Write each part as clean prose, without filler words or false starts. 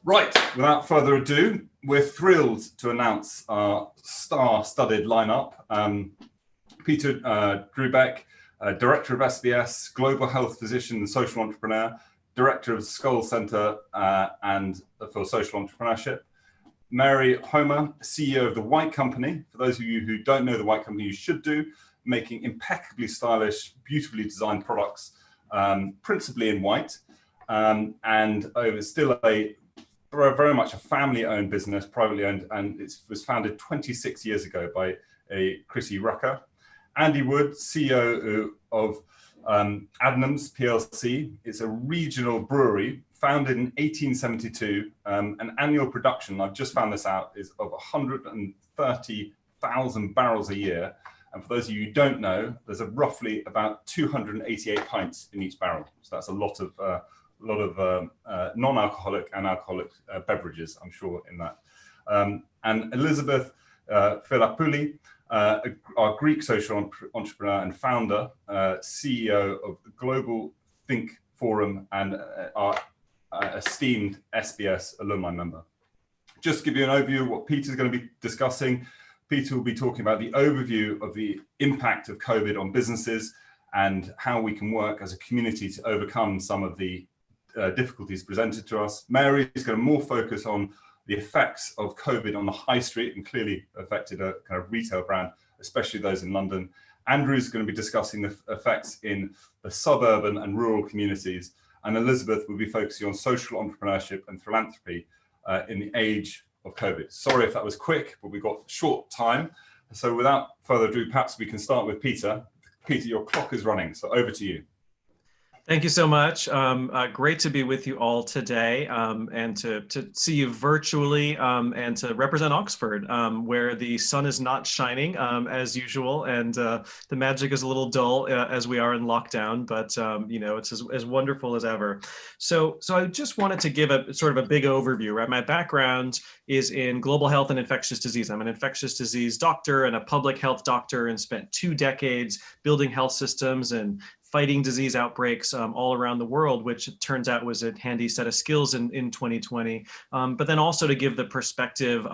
Right, without further ado, we're thrilled to announce our star-studded lineup. Peter Drobac, Director of SBS, Global Health Physician and Social Entrepreneur, Director of Skoll Centre and for Social Entrepreneurship. Mary Homer, CEO of The White Company. For those of you who don't know The White Company, you should do, making impeccably stylish, beautifully designed products, principally in white, and still very much a family-owned business, privately owned, and it was founded 26 years ago by Chrissy Rucker. Andy Wood, CEO of Adnams PLC. It's a regional brewery founded in 1872. An annual production, I've just found this out, is of 130,000 barrels a year. And for those of you who don't know, there's roughly about 288 pints in each barrel. So that's a lot of non-alcoholic and alcoholic beverages, I'm sure, in that. And Elizabeth Philapouli, our Greek social entrepreneur and founder, CEO of the Global Think Forum and our esteemed SBS alumni member. Just to give you an overview of what Peter's going to be discussing, Peter will be talking about the overview of the impact of COVID on businesses and how we can work as a community to overcome some of the difficulties presented to us. Mary is going to more focus on the effects of COVID on the high street and clearly affected a kind of retail brand, especially those in London. Andrew's going to be discussing the effects in the suburban and rural communities. And Elizabeth will be focusing on social entrepreneurship and philanthropy in the age of COVID. Sorry if that was quick, but we've got short time. So without further ado, perhaps we can start with Peter. Peter, your clock is running, so over to you. Thank you so much. Great to be with you all today and to see you virtually and to represent Oxford, where the sun is not shining as usual and the magic is a little dull as we are in lockdown, but you know, it's as wonderful as ever. So I just wanted to give a sort of a big overview, right? My background is in global health and infectious disease. I'm an infectious disease doctor and a public health doctor and spent 2 decades building health systems and fighting disease outbreaks all around the world, which it turns out was a handy set of skills in 2020. But then also to give the perspective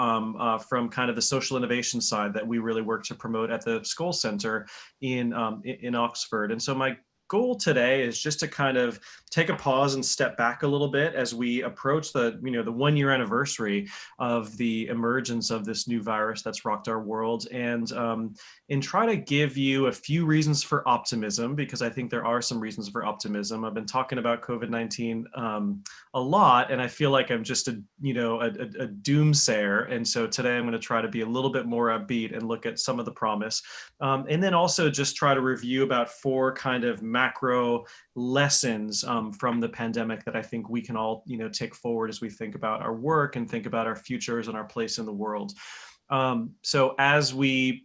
from kind of the social innovation side that we really work to promote at the Skoll Centre in Oxford. And so my goal today is just to kind of take a pause and step back a little bit as we approach the 1-year anniversary of the emergence of this new virus that's rocked our world, and try to give you a few reasons for optimism, because I think there are some reasons for optimism. I've been talking about COVID-19 a lot, and I feel like I'm just a doomsayer. And so today I'm going to try to be a little bit more upbeat and look at some of the promise, and then also just try to review about 4 kind of macro lessons from the pandemic that I think we can all take forward as we think about our work and think about our futures and our place in the world. So as we,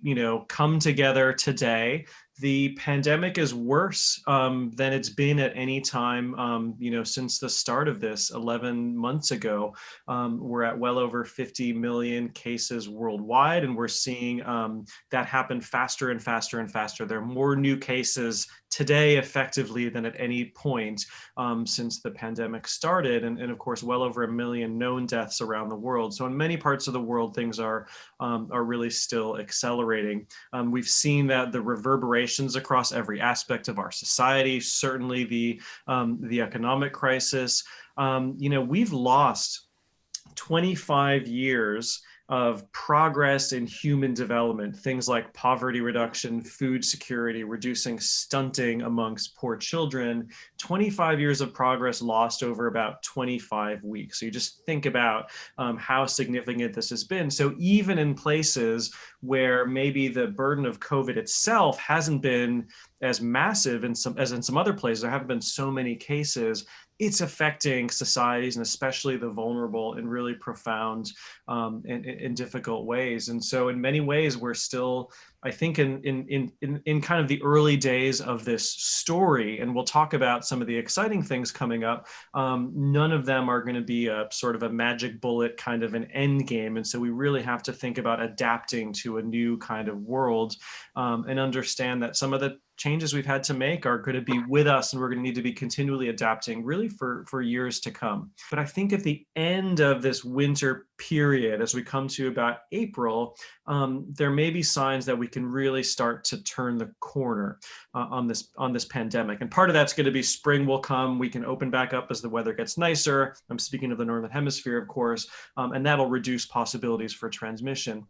come together today, the pandemic is worse than it's been at any time, since the start of this 11 months ago. We're at well over 50 million cases worldwide, and we're seeing that happen faster and faster and faster. There are more new cases today effectively than at any point since the pandemic started, and of course well over 1 million known deaths around the world. So in many parts of the world, things are really still accelerating. We've seen that the reverberations across every aspect of our society, certainly the economic crisis. We've lost 25 years of progress in human development, things like poverty reduction, food security, reducing stunting amongst poor children, 25 years of progress lost over about 25 weeks. So you just think about how significant this has been. So even in places where maybe the burden of COVID itself hasn't been as massive as in some other places, there haven't been so many cases, it's affecting societies and especially the vulnerable in really profound and difficult ways. And so in many ways, we're still, I think, in kind of the early days of this story, and we'll talk about some of the exciting things coming up. None of them are going to be a sort of a magic bullet kind of an end game. And so we really have to think about adapting to a new kind of world and understand that some of the changes we've had to make are going to be with us, and we're going to need to be continually adapting really for years to come. But I think at the end of this winter period, as we come to about April, there may be signs that we can really start to turn the corner on this pandemic. And part of that's going to be spring will come. We can open back up as the weather gets nicer. I'm speaking of the Northern Hemisphere, of course, and that'll reduce possibilities for transmission.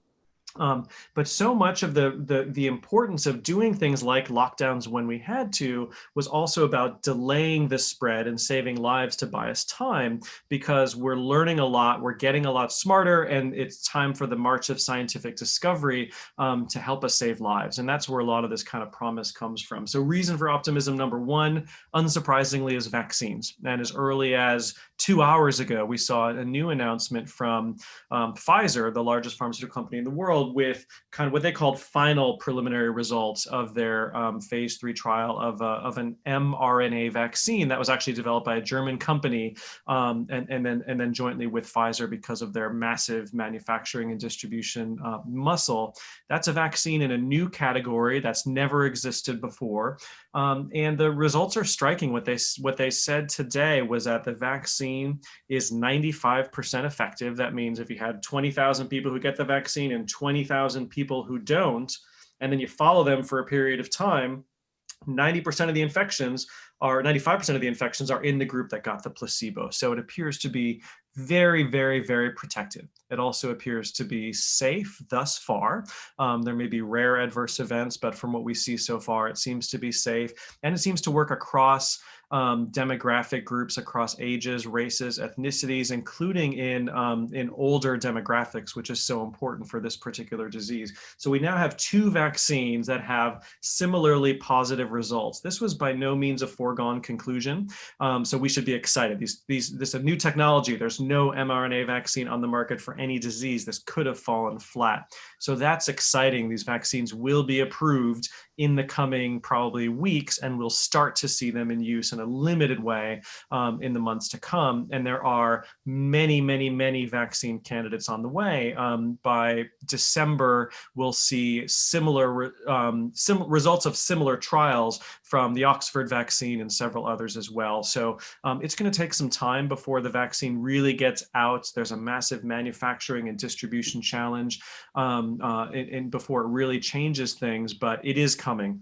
But so much of the importance of doing things like lockdowns when we had to was also about delaying the spread and saving lives to buy us time, because we're learning a lot, we're getting a lot smarter, and it's time for the march of scientific discovery to help us save lives. And that's where a lot of this kind of promise comes from. So reason for optimism number one, unsurprisingly, is vaccines. And as early as 2 hours ago, we saw a new announcement from Pfizer, the largest pharmaceutical company in the world, with kind of what they called final preliminary results of their phase 3 trial of an mRNA vaccine that was actually developed by a German company, and then jointly with Pfizer because of their massive manufacturing and distribution muscle. That's a vaccine in a new category that's never existed before, and the results are striking. What they said today was that the vaccine is 95% effective. That means if you had 20,000 people who get the vaccine and 20,000 people who don't, and then you follow them for a period of time, 90% of the infections are 95% of the infections are in the group that got the placebo. So it appears to be very, very, very protective. It also appears to be safe thus far. There may be rare adverse events, but from what we see so far, it seems to be safe, and it seems to work across demographic groups, across ages, races, ethnicities, including in older demographics, which is so important for this particular disease. So we now have 2 vaccines that have similarly positive results. This was by no means a foregone conclusion, so we should be excited. This is a new technology. There's no mRNA vaccine on the market for any disease. This could have fallen flat. So that's exciting. These vaccines will be approved in the coming probably weeks, and we'll start to see them in use in a limited way in the months to come. And there are many, many, many vaccine candidates on the way. By December, we'll see similar results of similar trials from the Oxford vaccine and several others as well. So it's going to take some time before the vaccine really gets out. There's a massive manufacturing and distribution challenge and before it really changes things, but it is coming.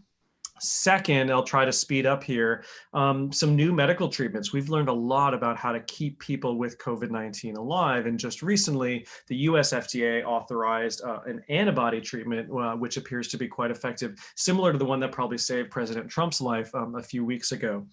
Second, I'll try to speed up here, some new medical treatments. We've learned a lot about how to keep people with COVID-19 alive. And just recently, the US FDA authorized an antibody treatment, which appears to be quite effective, similar to the one that probably saved President Trump's life a few weeks ago.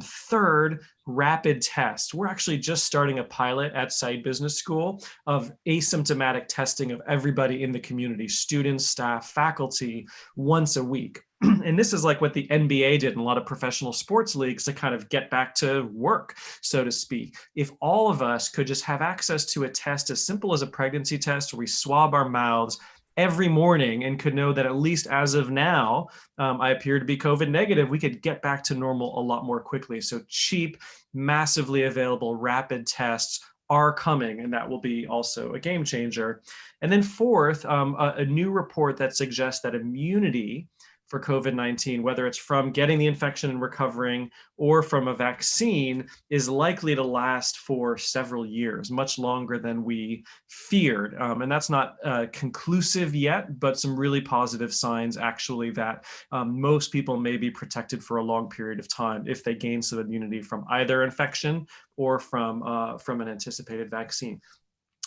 Third, rapid tests. We're actually just starting a pilot at Saïd Business School of asymptomatic testing of everybody in the community, students, staff, faculty, once a week. And this is like what the NBA did in a lot of professional sports leagues to kind of get back to work, so to speak. If all of us could just have access to a test as simple as a pregnancy test where we swab our mouths every morning and could know that at least as of now, I appear to be COVID negative, we could get back to normal a lot more quickly. So cheap, massively available rapid tests are coming, and that will be also a game changer. And then fourth, a new report that suggests that immunity for COVID-19, whether it's from getting the infection and recovering or from a vaccine, is likely to last for several years, much longer than we feared. And that's not conclusive yet, but some really positive signs actually that most people may be protected for a long period of time if they gain some immunity from either infection or from an anticipated vaccine.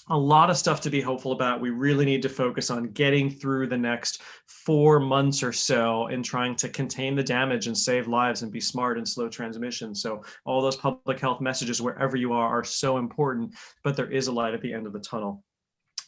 A lot of stuff to be hopeful about. We really need to focus on getting through the next 4 months or so and trying to contain the damage and save lives and be smart and slow transmission. So all those public health messages wherever you are so important, but there is a light at the end of the tunnel.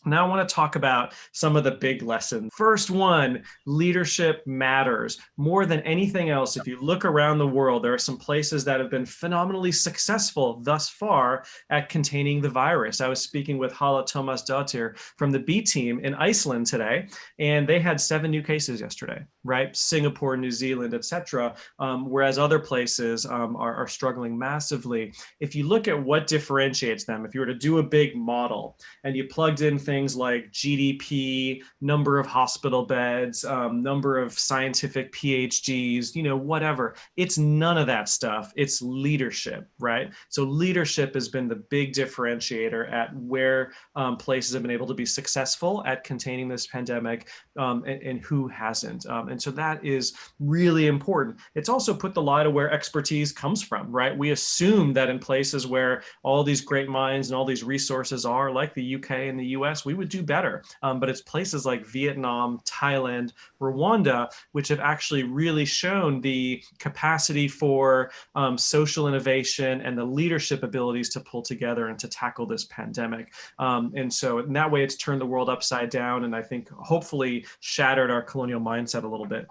Now I want to talk about some of the big lessons. First one, leadership matters. More than anything else, if you look around the world, there are some places that have been phenomenally successful thus far at containing the virus. I was speaking with Hala Tómasdóttir from the B team in Iceland today, and they had 7 new cases yesterday, right? Singapore, New Zealand, etc. Whereas other places are struggling massively. If you look at what differentiates them, if you were to do a big model and you plugged in things like GDP, number of hospital beds, number of scientific PhDs, you know, whatever. It's none of that stuff. It's leadership, right? So leadership has been the big differentiator at where places have been able to be successful at containing this pandemic, and who hasn't. And so that is really important. It's also put the lie to where expertise comes from, right? We assume that in places where all these great minds and all these resources are, like the UK and the US, we would do better. But it's places like Vietnam, Thailand, Rwanda, which have actually really shown the capacity for social innovation and the leadership abilities to pull together and to tackle this pandemic. And so in that way, it's turned the world upside down, and I think hopefully shattered our colonial mindset a little bit.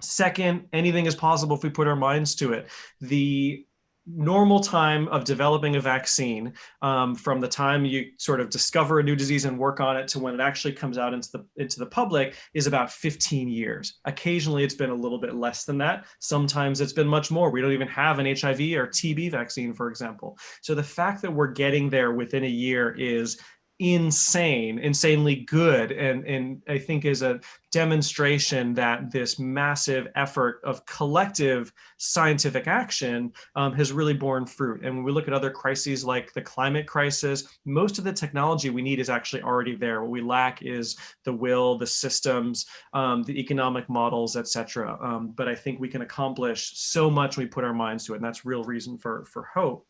Second, anything is possible if we put our minds to it. The normal time of developing a vaccine, from the time you sort of discover a new disease and work on it to when it actually comes out into the public, is about 15 years. Occasionally, it's been a little bit less than that. Sometimes it's been much more. We don't even have an HIV or TB vaccine, for example. So the fact that we're getting there within a year is insanely good, and I think is a demonstration that this massive effort of collective scientific action has really borne fruit. And when we look at other crises like the climate crisis, most of the technology we need is actually already there. What we lack is the will, the systems, the economic models, etc. But I think we can accomplish so much when we put our minds to it, and that's real reason for hope.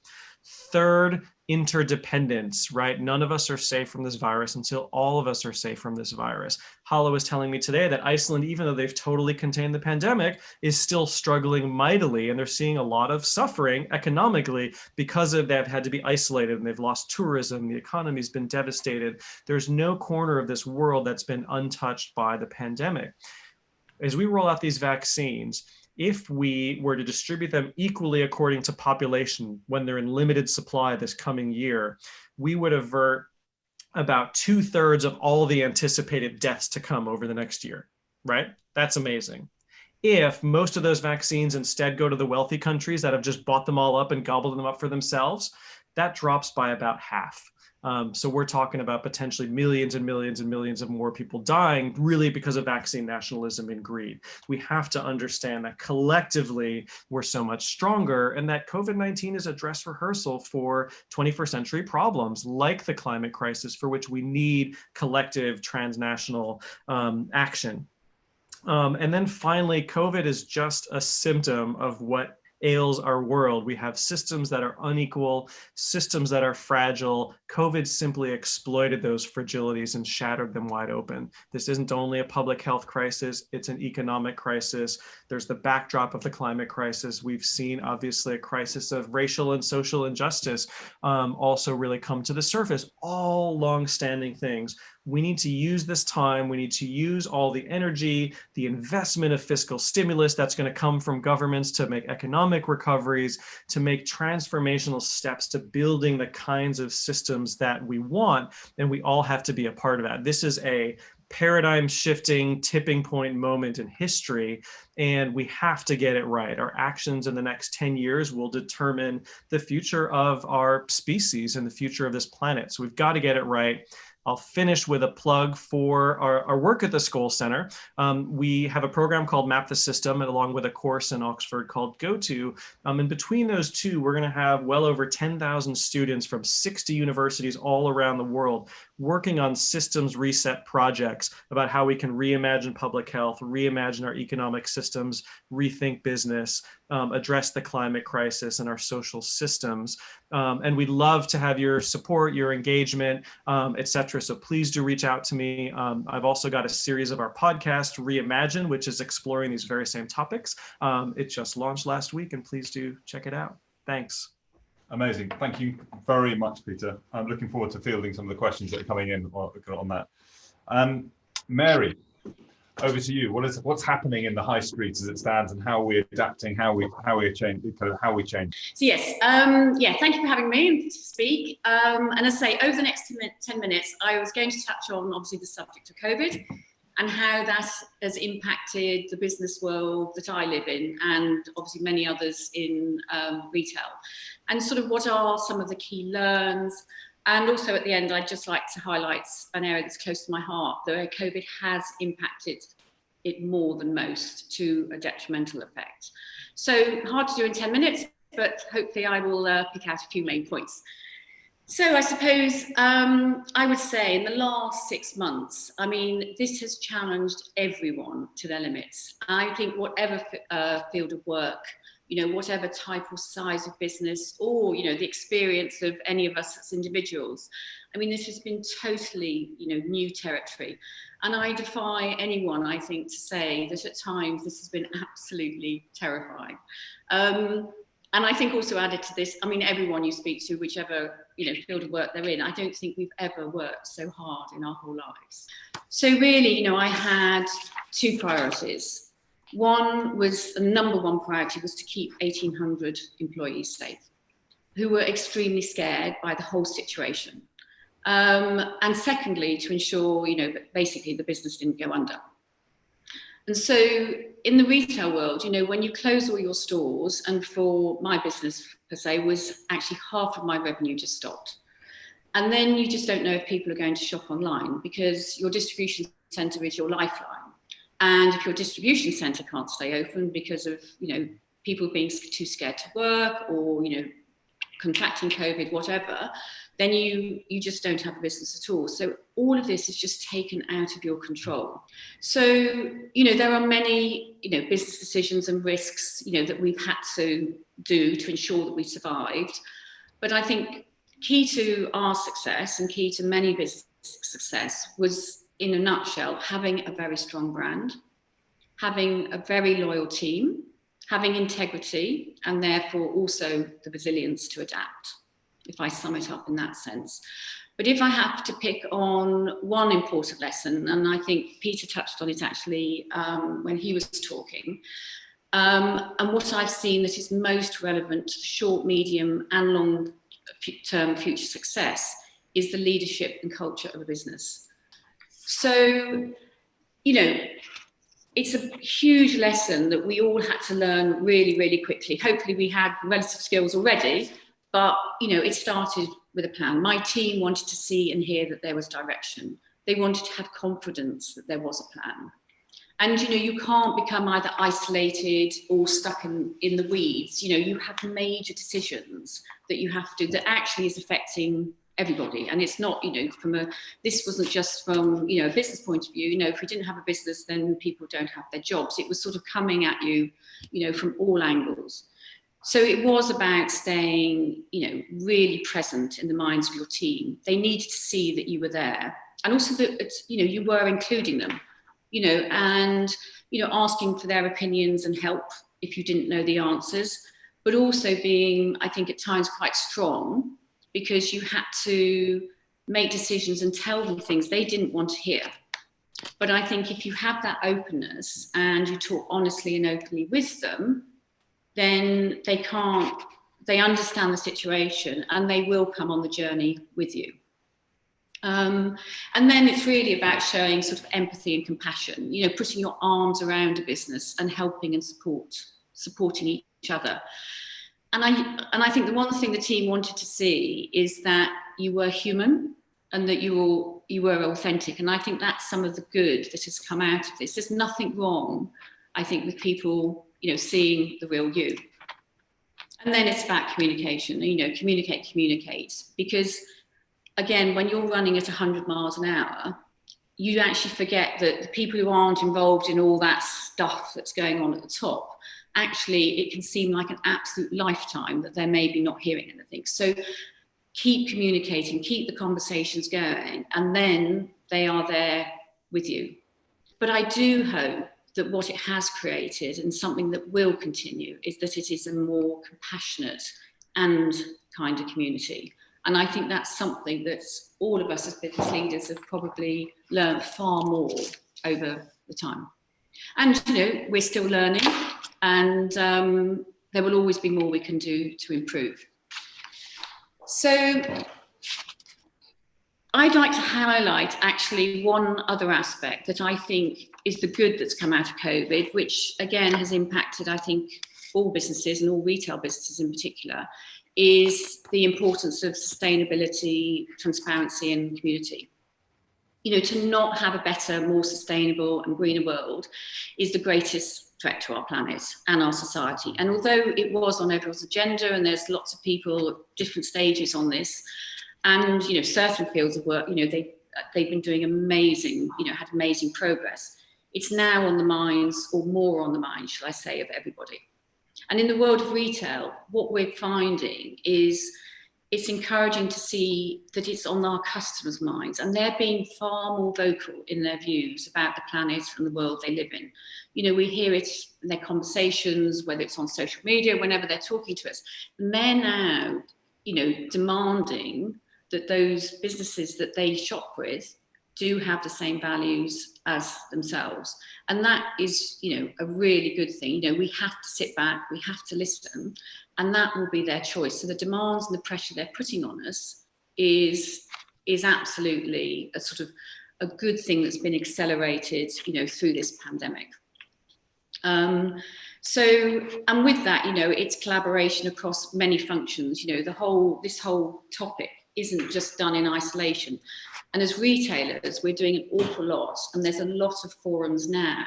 Third, interdependence, right? None of us are safe from this virus until all of us are safe from this virus. Hala was telling me today that Iceland, even though they've totally contained the pandemic, is still struggling mightily, and they're seeing a lot of suffering economically because of they've had to be isolated, and they've lost tourism. The economy's been devastated. There's no corner of this world that's been untouched by the pandemic. As we roll out these vaccines, if we were to distribute them equally according to population when they're in limited supply this coming year, we would avert about 2/3 of all the anticipated deaths to come over the next year, right? That's amazing. If most of those vaccines instead go to the wealthy countries that have just bought them all up and gobbled them up for themselves, that drops by about half. So we're talking about potentially millions and millions and millions of more people dying, really because of vaccine nationalism and greed. We have to understand that collectively we're so much stronger, and that COVID-19 is a dress rehearsal for 21st century problems like the climate crisis, for which we need collective transnational action. And then finally, COVID is just a symptom of what ails our world. We have systems that are unequal, systems that are fragile. COVID simply exploited those fragilities and shattered them wide open. This isn't only a public health crisis, it's an economic crisis. There's the backdrop of the climate crisis. We've seen, obviously, a crisis of racial and social injustice also really come to the surface, all long-standing things. We need to use this time. We need to use all the energy, the investment of fiscal stimulus that's going to come from governments to make economic recoveries, to make transformational steps to building the kinds of systems that we want. And we all have to be a part of that. This is a paradigm shifting tipping point moment in history, and we have to get it right. Our actions in the next 10 years will determine the future of our species and the future of this planet. So we've got to get it right. I'll finish with a plug for our work at the Skoll Centre. We have a program called Map the System, and along with a course in Oxford called GoTo. And between those two, we're going to have well over 10,000 students from 60 universities all around the world working on systems reset projects about how we can reimagine public health, reimagine our economic systems, rethink business, address the climate crisis and our social systems. And we'd love to have your support, your engagement, etc. So please do reach out to me. I've also got a series of our podcast, Reimagine, which is exploring these very same topics. It just launched last week, and please do check it out. Thanks. Amazing. Thank you very much, Peter. I'm looking forward to fielding some of the questions that are coming in on that. Mary, over to you. What's happening in the high streets as it stands, and how we're adapting, how we change. So yes, thank you for having me to speak. And as I say, over the next 10 minutes, I was going to touch on obviously the subject of COVID and how that has impacted the business world that I live in, and obviously many others in retail, and sort of what are some of the key learns, And also at the end, I'd just like to highlight an area that's close to my heart, where COVID has impacted it more than most to a detrimental effect. So hard to do in 10 minutes, but hopefully I will pick out a few main points. So I suppose I would say in the last 6 months, I mean, this has challenged everyone to their limits. I think whatever field of work, you know, whatever type or size of business, or, you know, the experience of any of us as individuals, I mean, this has been totally, you know, new territory. And I defy anyone, I think, to say that at times this has been absolutely terrifying. And I think also added to this, I mean, everyone you speak to, whichever, you know, field of work they're in, I don't think we've ever worked so hard in our whole lives. So really, you know, I had 2 priorities. One was, the number 1 priority was to keep 1,800 employees safe, who were extremely scared by the whole situation. And secondly, to ensure, you know, basically the business didn't go under. And so in the retail world, you know, when you close all your stores, and for my business per se, was actually half of my revenue just stopped. And then you just don't know if people are going to shop online, because your distribution centre is your lifeline. And if your distribution centre can't stay open because of, you know, people being too scared to work, or, you know, contracting COVID, whatever, then you just don't have a business at all. So all of this is just taken out of your control. So, you know, there are many, you know, business decisions and risks, you know, that we've had to do to ensure that we survived. But I think key to our success, and key to many business success, was, in a nutshell, having a very strong brand, having a very loyal team, having integrity, and therefore also the resilience to adapt, if I sum it up in that sense. But if I have to pick on one important lesson, and I think Peter touched on it actually when he was talking, and what I've seen that is most relevant to short, medium and long-term future success, is the leadership and culture of a business. So, you know, it's a huge lesson that we all had to learn really, really quickly. Hopefully we had relative skills already, but, you know, it started with a plan. My team wanted to see and hear that there was direction. They wanted to have confidence that there was a plan. And, you know, you can't become either isolated or stuck in the weeds. You know, you have major decisions that you have to, that actually is affecting everybody. And it's not, you know, this wasn't just from, you know, a business point of view. You know, if we didn't have a business, then people don't have their jobs. It was sort of coming at you, you know, from all angles. So it was about staying, you know, really present in the minds of your team. They needed to see that you were there, and also that, you know, you were including them, you know, and, you know, asking for their opinions and help if you didn't know the answers, but also being, I think, at times quite strong, because you had to make decisions and tell them things they didn't want to hear. But I think if you have that openness and you talk honestly and openly with them, then they understand the situation and they will come on the journey with you. And then it's really about showing sort of empathy and compassion, you know, putting your arms around a business and helping and supporting each other. And I think the one thing the team wanted to see is that you were human and that you were authentic. And I think that's some of the good that has come out of this. There's nothing wrong, I think, with people, you know, seeing the real you. And then it's about communication, you know, communicate. Because again, when you're running at 100 miles an hour, you actually forget that the people who aren't involved in all that stuff that's going on at the top, actually, it can seem like an absolute lifetime that they're maybe not hearing anything. So keep communicating, keep the conversations going, and then they are there with you. But I do hope that what it has created, and something that will continue, is that it is a more compassionate and kinder community. And I think that's something that all of us as business leaders have probably learned far more over the time. And, you know, we're still learning, and there will always be more we can do to improve. So I'd like to highlight actually one other aspect that I think is the good that's come out of COVID, which again has impacted, I think, all businesses and all retail businesses in particular, is the importance of sustainability, transparency, and community. You know, to not have a better, more sustainable and greener world is the greatest threat to our planet and our society. And although it was on everyone's agenda, and there's lots of people at different stages on this, and, you know, certain fields of work, you know, they've been doing amazing, you know, had amazing progress. It's now on the minds, or more on the minds, shall I say, of everybody. And in the world of retail, what we're finding is it's encouraging to see that it's on our customers' minds, and they're being far more vocal in their views about the planet and the world they live in. You know, we hear it in their conversations, whether it's on social media, whenever they're talking to us, and they're now, you know, demanding that those businesses that they shop with do have the same values as themselves. And that is, you know, a really good thing. You know, we have to sit back, we have to listen, and that will be their choice. So the demands and the pressure they're putting on us is absolutely a sort of a good thing that's been accelerated, you know, through this pandemic. So, and with that, you know, it's collaboration across many functions. You know, this whole topic isn't just done in isolation. And as retailers, we're doing an awful lot, and there's a lot of forums now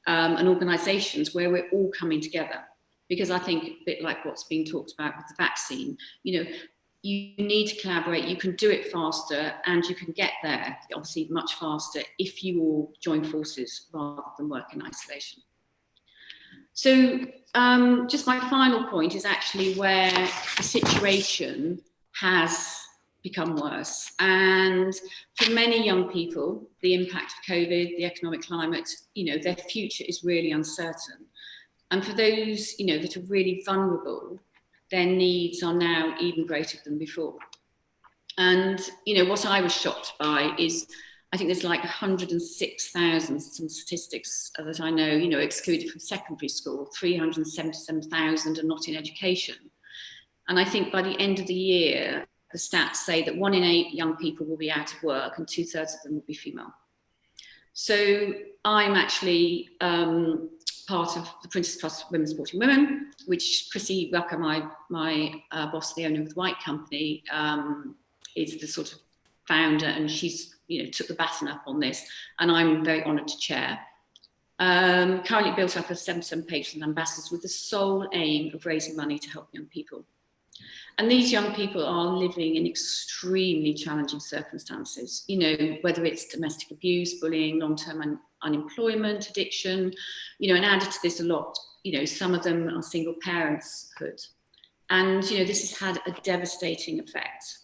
and organisations where we're all coming together. Because I think, a bit like what's being talked about with the vaccine, you know, you need to collaborate, you can do it faster, and you can get there, obviously, much faster if you all join forces rather than work in isolation. So just my final point is actually where the situation has become worse. And for many young people, the impact of COVID, the economic climate, you know, their future is really uncertain. And for those, you know, that are really vulnerable, their needs are now even greater than before. And, you know, what I was shocked by is, I think there's like 106,000, some statistics that I know, you know, excluded from secondary school, 377,000 are not in education. And I think by the end of the year, the stats say that 1 in 8 young people will be out of work, and 2/3 of them will be female. So I'm actually part of the Princess Trust Women Supporting Women, which Chrissy Rucker, my boss, the owner of the White Company, is the sort of founder, and she's, you know, took the baton up on this, and I'm very honoured to chair. Currently built up of 77 patrons and ambassadors with the sole aim of raising money to help young people. And these young people are living in extremely challenging circumstances, you know, whether it's domestic abuse, bullying, long-term unemployment, addiction, you know, and added to this a lot, you know, some of them are single parenthood. And, you know, this has had a devastating effect.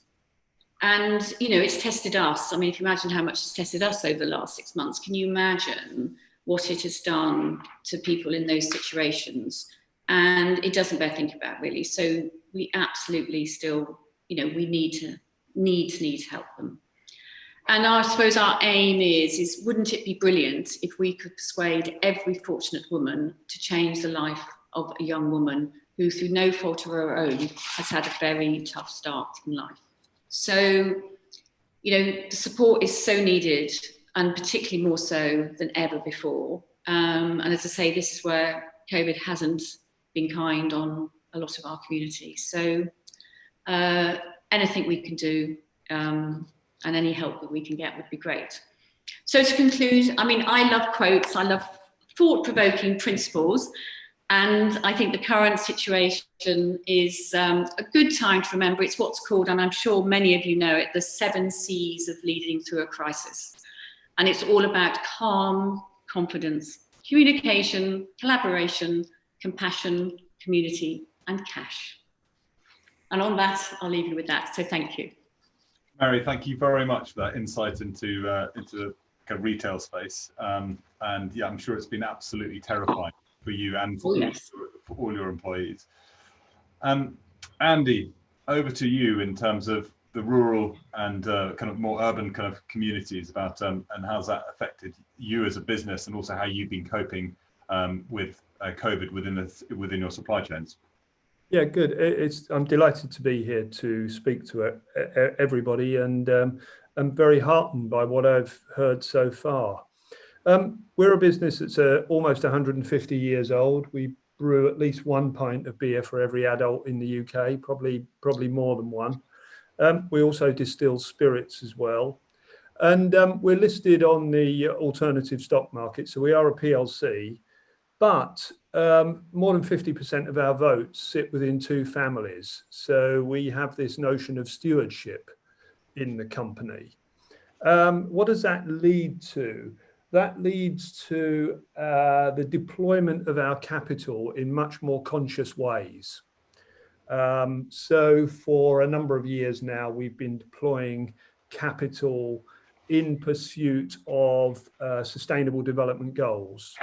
And, you know, it's tested us. I mean, if you imagine how much it's tested us over the last 6 months, can you imagine what it has done to people in those situations? And it doesn't bear thinking about, really. So we absolutely still, you know, we need to help them. And I suppose our aim is wouldn't it be brilliant if we could persuade every fortunate woman to change the life of a young woman who, through no fault of her own, has had a very tough start in life. So, you know, the support is so needed, and particularly more so than ever before. And as I say, this is where COVID hasn't been kind on a lot of our community. So anything we can do and any help that we can get would be great. So to conclude, I mean, I love quotes, I love thought-provoking principles, and I think the current situation is a good time to remember. It's what's called, and I'm sure many of you know it, the 7 C's of leading through a crisis. And it's all about calm, confidence, communication, collaboration, compassion, community, and cash. And on that, I'll leave you with that. So thank you. Mary, thank you very much for that insight into the kind of retail space. And yeah, I'm sure it's been absolutely terrifying for you and for, for all your employees. Andy, over to you in terms of the rural and kind of more urban kind of communities about and how's that affected you as a business, and also how you've been coping with COVID within your supply chains. Yeah, good. I'm delighted to be here to speak to everybody, and I'm very heartened by what I've heard so far. We're a business that's almost 150 years old. We brew at least 1 pint of beer for every adult in the UK, probably more than one. We also distill spirits as well. And we're listed on the alternative stock market, so we are a PLC, but more than 50% of our votes sit within 2 families. So we have this notion of stewardship in the company. What does that lead to? That leads to the deployment of our capital in much more conscious ways. So for a number of years now, we've been deploying capital in pursuit of sustainable development goals.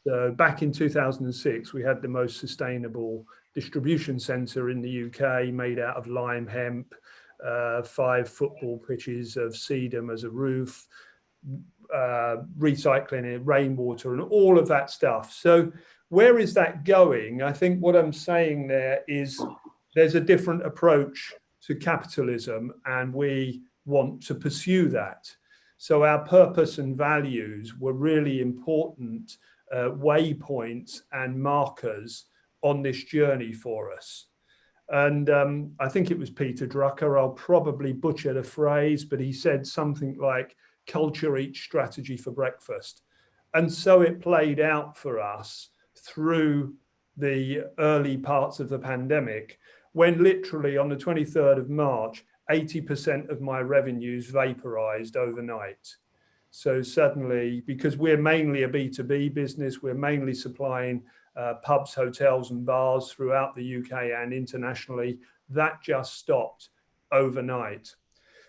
So back in 2006, we had the most sustainable distribution centre in the UK, made out of lime hemp, 5 football pitches of sedum as a roof, recycling it, rainwater, and all of that stuff. So where is that going? I think what I'm saying there is there's a different approach to capitalism, and we want to pursue that. So our purpose and values were really important waypoints and markers on this journey for us. And I think it was Peter Drucker, I'll probably butcher the phrase, but he said something like, culture eats strategy for breakfast. And so it played out for us through the early parts of the pandemic, when literally on the 23rd of March, 80% of my revenues vaporized overnight. So suddenly, because we're mainly a B2B business, we're mainly supplying pubs, hotels and bars throughout the UK and internationally, that just stopped overnight.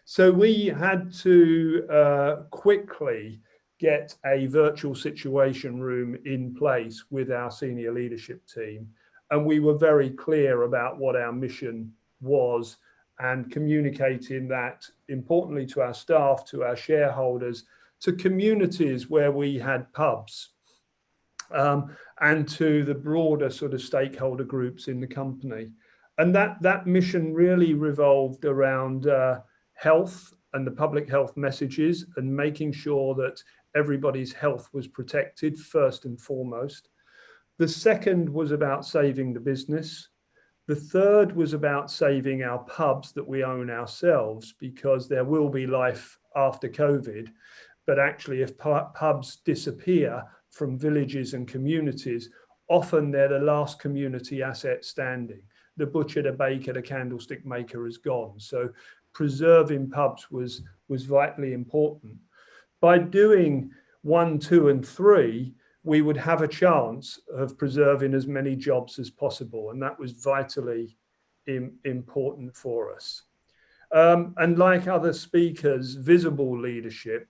So we had to quickly get a virtual situation room in place with our senior leadership team. And we were very clear about what our mission was and communicating that importantly to our staff, to our shareholders, to communities where we had pubs, and to the broader sort of stakeholder groups in the company. And that mission really revolved around health and the public health messages and making sure that everybody's health was protected first and foremost. The second was about saving the business. The third was about saving our pubs that we own ourselves, because there will be life after COVID. But actually, if pubs disappear from villages and communities, often they're the last community asset standing. The butcher, the baker, the candlestick maker is gone. So preserving pubs was vitally important. By doing 1, 2, and 3, we would have a chance of preserving as many jobs as possible. And that was vitally important for us. And like other speakers, visible leadership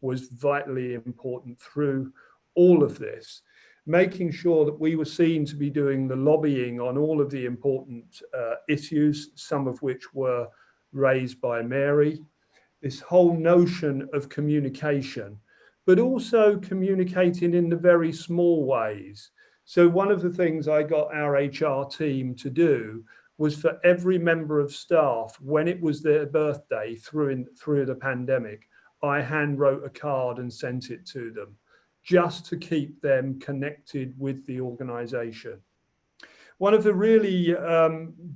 was vitally important through all of this, making sure that we were seen to be doing the lobbying on all of the important issues, some of which were raised by Mary. This whole notion of communication, but also communicating in the very small ways. So one of the things I got our HR team to do was for every member of staff, when it was their birthday through the pandemic, I hand wrote a card and sent it to them, just to keep them connected with the organization. One of the really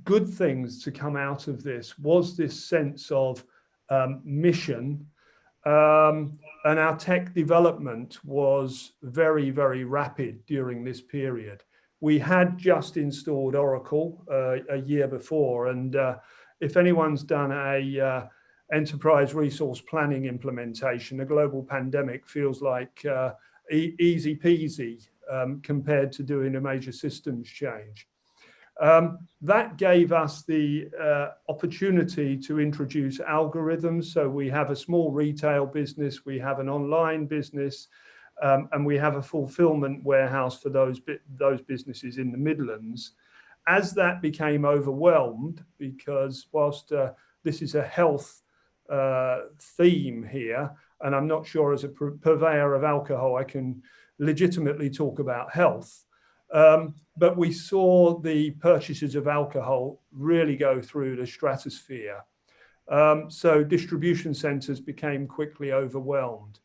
good things to come out of this was this sense of mission, and our tech development was very, very rapid during this period. We had just installed Oracle a year before, and if anyone's done a enterprise resource planning implementation, a global pandemic feels like easy peasy compared to doing a major systems change. That gave us the opportunity to introduce algorithms. So we have a small retail business, we have an online business, and we have a fulfillment warehouse for those businesses in the Midlands. As that became overwhelmed, because whilst this is a health theme here, and I'm not sure as a purveyor of alcohol I can legitimately talk about health, but we saw the purchases of alcohol really go through the stratosphere. So distribution centres became quickly overwhelmed.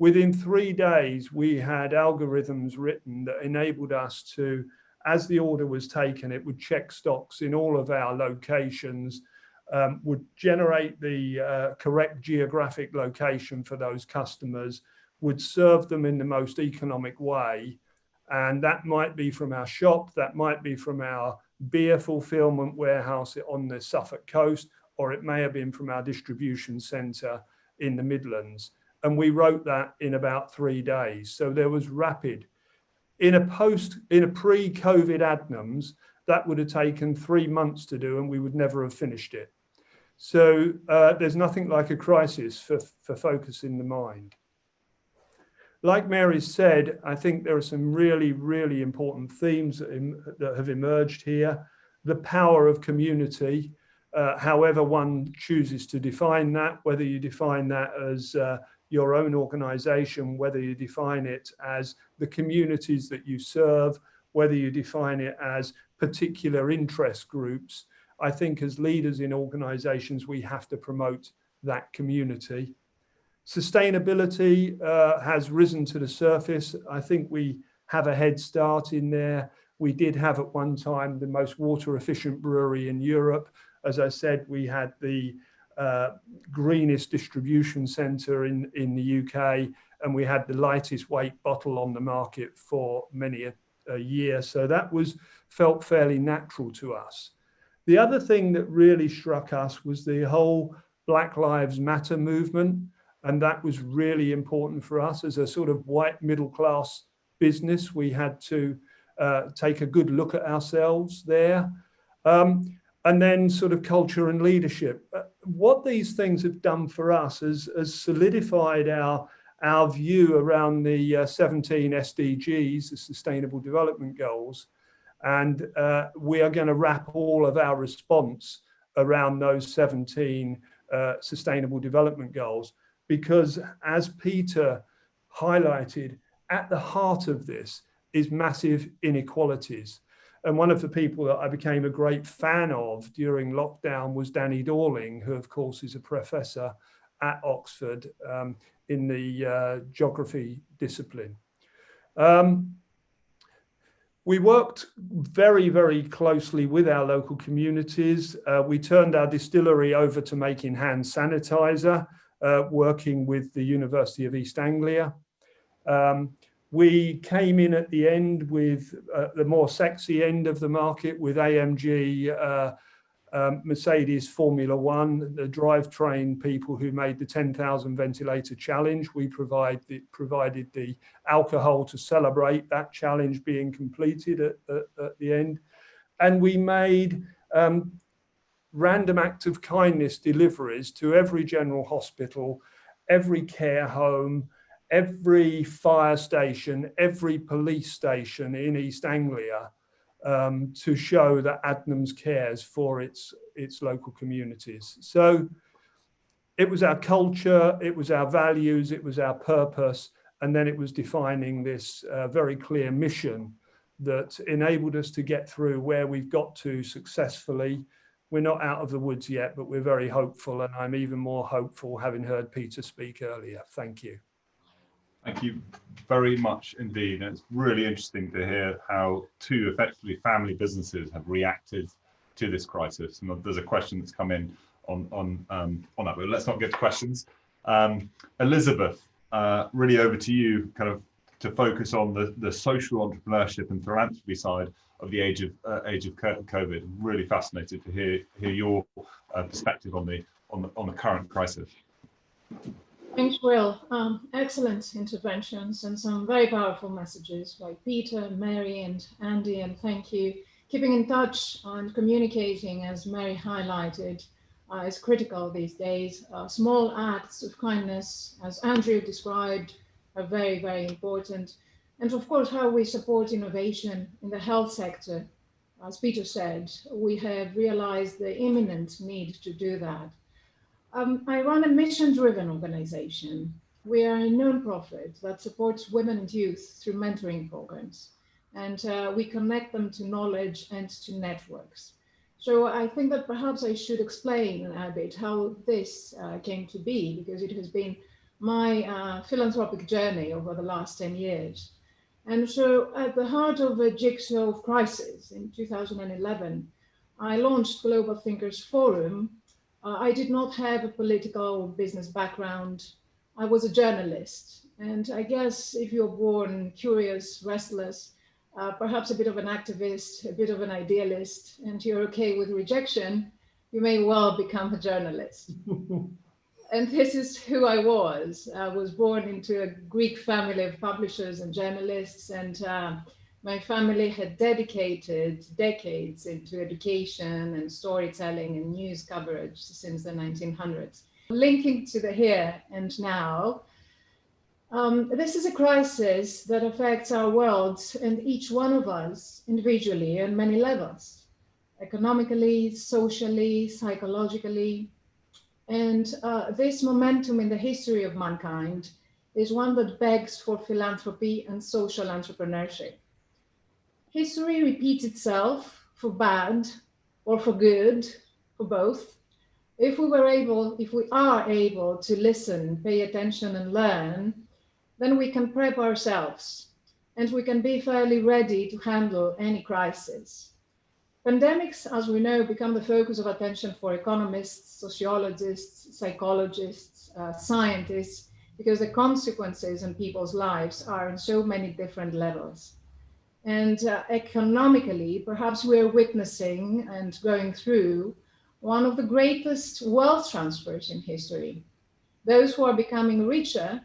within 3 days, we had algorithms written that enabled us to, as the order was taken, it would check stocks in all of our locations, would generate the correct geographic location for those customers, would serve them in the most economic way. And that might be from our shop, that might be from our beer fulfillment warehouse on the Suffolk coast, or it may have been from our distribution centre in the Midlands. And we wrote that in about 3 days. So there was rapid. In a pre-COVID Adnams, that would have taken 3 months to do, and we would never have finished it. So there's nothing like a crisis for focusing the mind. Like Mary said, I think there are some really, really important themes that have emerged here. The power of community, however one chooses to define that, whether you define that as your own organization, whether you define it as the communities that you serve, whether you define it as particular interest groups. I think as leaders in organizations, we have to promote that community. Sustainability has risen to the surface. I think we have a head start in there. We did have at one time the most water efficient brewery in Europe. As I said, we had the greenest distribution centre in the UK, and we had the lightest weight bottle on the market for many a year. So that felt fairly natural to us. The other thing that really struck us was the whole Black Lives Matter movement. And that was really important for us as a sort of white middle class business. We had to take a good look at ourselves there. And then sort of culture and leadership. What these things have done for us has solidified our view around the 17 SDGs, the Sustainable Development Goals. And we are going to wrap all of our response around those 17 Sustainable Development Goals. Because as Peter highlighted, at the heart of this is massive inequalities. And one of the people that I became a great fan of during lockdown was Danny Dorling, who of course is a professor at Oxford in the geography discipline. We worked very, very closely with our local communities. We turned our distillery over to making hand sanitizer, working with the University of East Anglia. We came in at the end with the more sexy end of the market with AMG, Mercedes Formula One, the drivetrain people who made the 10,000 ventilator challenge. We provided the alcohol to celebrate that challenge being completed at the end. And we made random act of kindness deliveries to every general hospital, every care home, every fire station, every police station in East Anglia to show that Adnams cares for its local communities. So it was our culture, it was our values, it was our purpose, and then it was defining this very clear mission that enabled us to get through where we've got to successfully. We're not out of the woods yet, but we're very hopeful, and I'm even more hopeful having heard Peter speak earlier. Thank you. Thank you very much indeed. And it's really interesting to hear how two effectively family businesses have reacted to this crisis. And there's a question that's come in on that, but let's not get to questions. Elizabeth, really over to you, kind of to focus on the social entrepreneurship and philanthropy side of the age of COVID. Really fascinated to hear your perspective on the current crisis. Thanks, Will. Excellent interventions and some very powerful messages by Peter, Mary, and Andy, and thank you. Keeping in touch and communicating, as Mary highlighted, is critical these days. Small acts of kindness, as Andrew described, are very, very important. And of course, how we support innovation in the health sector. As Peter said, we have realized the imminent need to do that. I run a mission-driven organization. We are a non-profit that supports women and youth through mentoring programs. And we connect them to knowledge and to networks. So I think that perhaps I should explain a bit how this came to be, because it has been my philanthropic journey over the last 10 years. And so at the heart of a jigsaw of crisis in 2011, I launched Global Thinkers Forum. I did not have a political or business background. I was a journalist. And I guess if you're born curious, restless, perhaps a bit of an activist, a bit of an idealist, and you're okay with rejection, you may well become a journalist. And this is who I was. I was born into a Greek family of publishers and journalists, and my family had dedicated decades into education and storytelling and news coverage since the 1900s. Linking to the here and now, this is a crisis that affects our world and each one of us individually on many levels, economically, socially, psychologically. And this momentum in the history of mankind is one that begs for philanthropy and social entrepreneurship. History repeats itself for bad or for good, for both. If we are able to listen, pay attention and learn, then we can prep ourselves and we can be fairly ready to handle any crisis. Pandemics, as we know, become the focus of attention for economists, sociologists, psychologists, scientists, because the consequences in people's lives are on so many different levels. And economically, perhaps we're witnessing and going through one of the greatest wealth transfers in history. Those who are becoming richer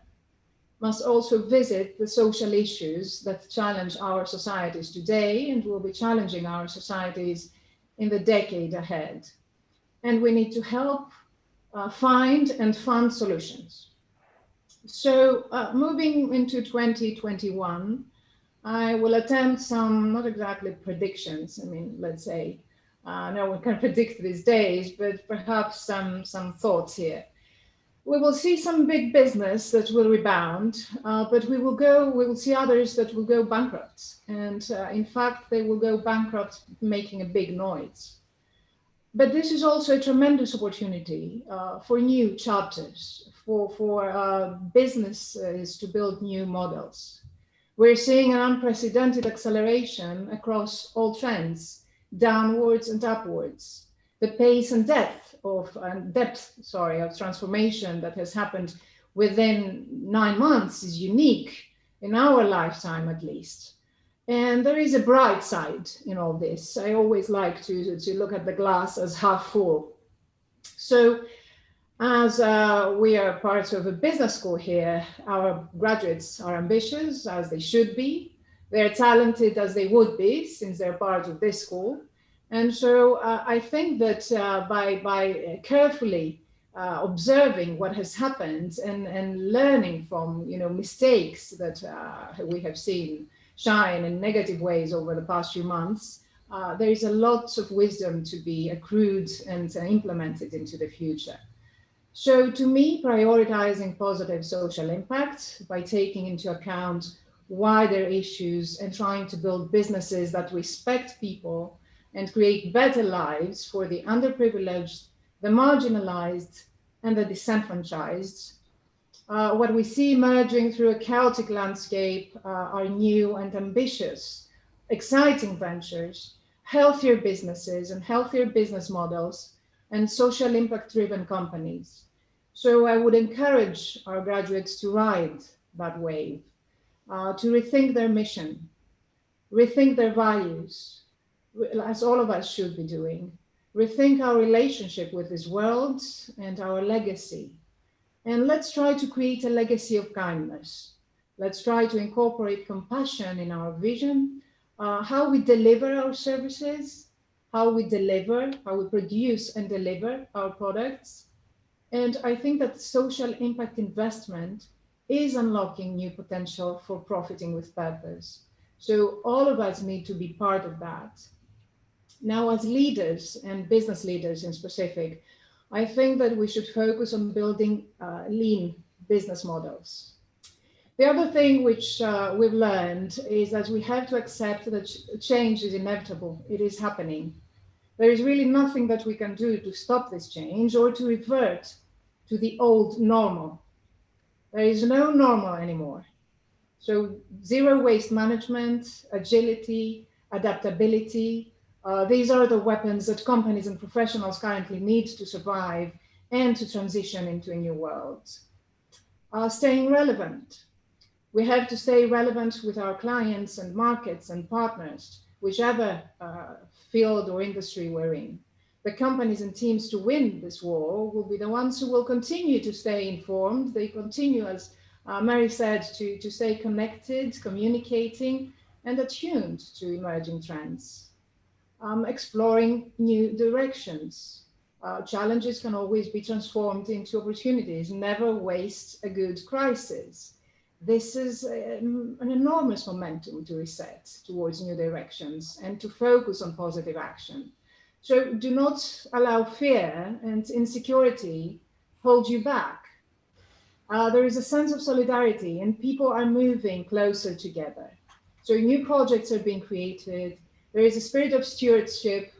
must also visit the social issues that challenge our societies today and will be challenging our societies in the decade ahead. And we need to help find and fund solutions. So moving into 2021, I will attempt some, not exactly predictions, I mean, let's say, no one can predict these days, but perhaps some thoughts here. We will see some big business that will rebound, but we will see others that will go bankrupt. And in fact, they will go bankrupt making a big noise. But this is also a tremendous opportunity for new chapters, for businesses to build new models. We're seeing an unprecedented acceleration across all trends, downwards and upwards. The pace and depth of transformation that has happened within 9 months is unique in our lifetime, at least. And there is a bright side in all this. I always like to look at the glass as half full. So as we are part of a business school here, our graduates are ambitious, as they should be. They're talented as they would be, since they're part of this school. And so I think that by carefully observing what has happened and learning from mistakes that we have seen shine in negative ways over the past few months, there is a lot of wisdom to be accrued and implemented into the future. So to me, prioritizing positive social impact by taking into account wider issues and trying to build businesses that respect people and create better lives for the underprivileged, the marginalized, and the disenfranchised. What we see emerging through a chaotic landscape are new and ambitious, exciting ventures, healthier businesses and healthier business models, and social impact-driven companies. So I would encourage our graduates to ride that wave, to rethink their mission, rethink their values, as all of us should be doing, rethink our relationship with this world and our legacy. And let's try to create a legacy of kindness. Let's try to incorporate compassion in our vision, how we deliver our services, how we produce and deliver our products. And I think that social impact investment is unlocking new potential for profiting with purpose. So all of us need to be part of that. Now, as leaders and business leaders in specific, I think that we should focus on building lean business models. The other thing which we've learned is that we have to accept that change is inevitable. It is happening. There is really nothing that we can do to stop this change or to revert to the old normal. There is no normal anymore. So zero waste management, agility, adaptability, these are the weapons that companies and professionals currently need to survive and to transition into a new world. Staying relevant. We have to stay relevant with our clients and markets and partners, whichever field or industry we're in. The companies and teams to win this war will be the ones who will continue to stay informed. They continue, as Mary said, to stay connected, communicating, and attuned to emerging trends. Exploring new directions. Challenges can always be transformed into opportunities. Never waste a good crisis. This is an enormous momentum to reset towards new directions and to focus on positive action. So do not allow fear and insecurity hold you back. There is a sense of solidarity and people are moving closer together. So new projects are being created. There is a spirit of stewardship.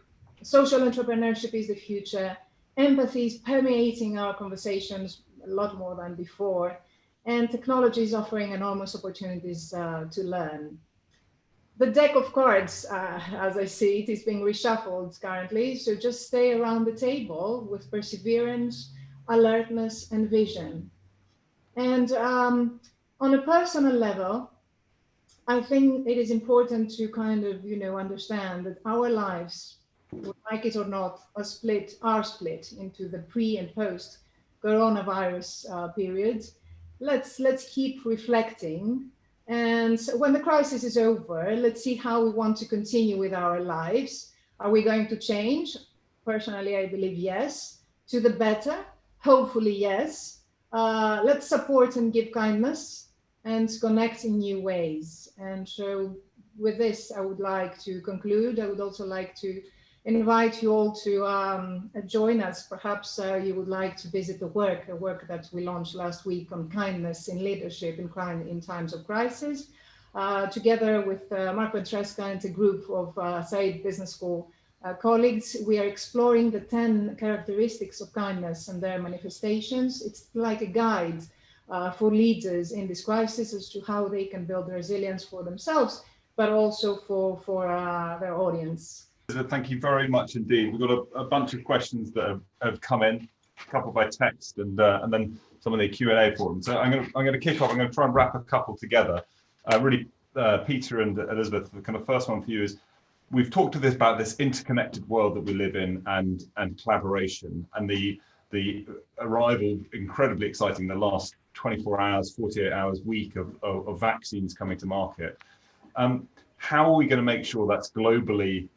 Social entrepreneurship is the future. Empathy is permeating our conversations a lot more than before. And technology is offering enormous opportunities to learn. The deck of cards, as I see it, is being reshuffled currently. So just stay around the table with perseverance, alertness, and vision. And on a personal level, I think it is important to kind of, understand that our lives, like it or not, are split into the pre and post coronavirus periods. Let's keep reflecting. And when the crisis is over, let's see how we want to continue with our lives. Are we going to change? Personally, I believe yes. To the better? Hopefully, yes. Let's support and give kindness and connect in new ways. And so with this, I would like to conclude. I would also like to invite you all to join us. Perhaps you would like to visit the work that we launched last week on kindness in leadership in times of crisis, together with Marco Tresca and a group of Saïd Business School colleagues. We are exploring the 10 characteristics of kindness and their manifestations. It's like a guide for leaders in this crisis as to how they can build resilience for themselves, but also for their audience. Thank you very much indeed. We've got a bunch of questions that have come in, a couple by text, and then some of the Q&A for them. So I'm going to kick off. I'm going to try and wrap a couple together. Peter and Elizabeth, the kind of first one for you is, we've talked about this interconnected world that we live in and collaboration, and the arrival, incredibly exciting, the last 24 hours, 48 hours, week of vaccines coming to market. How are we going to make sure that's globally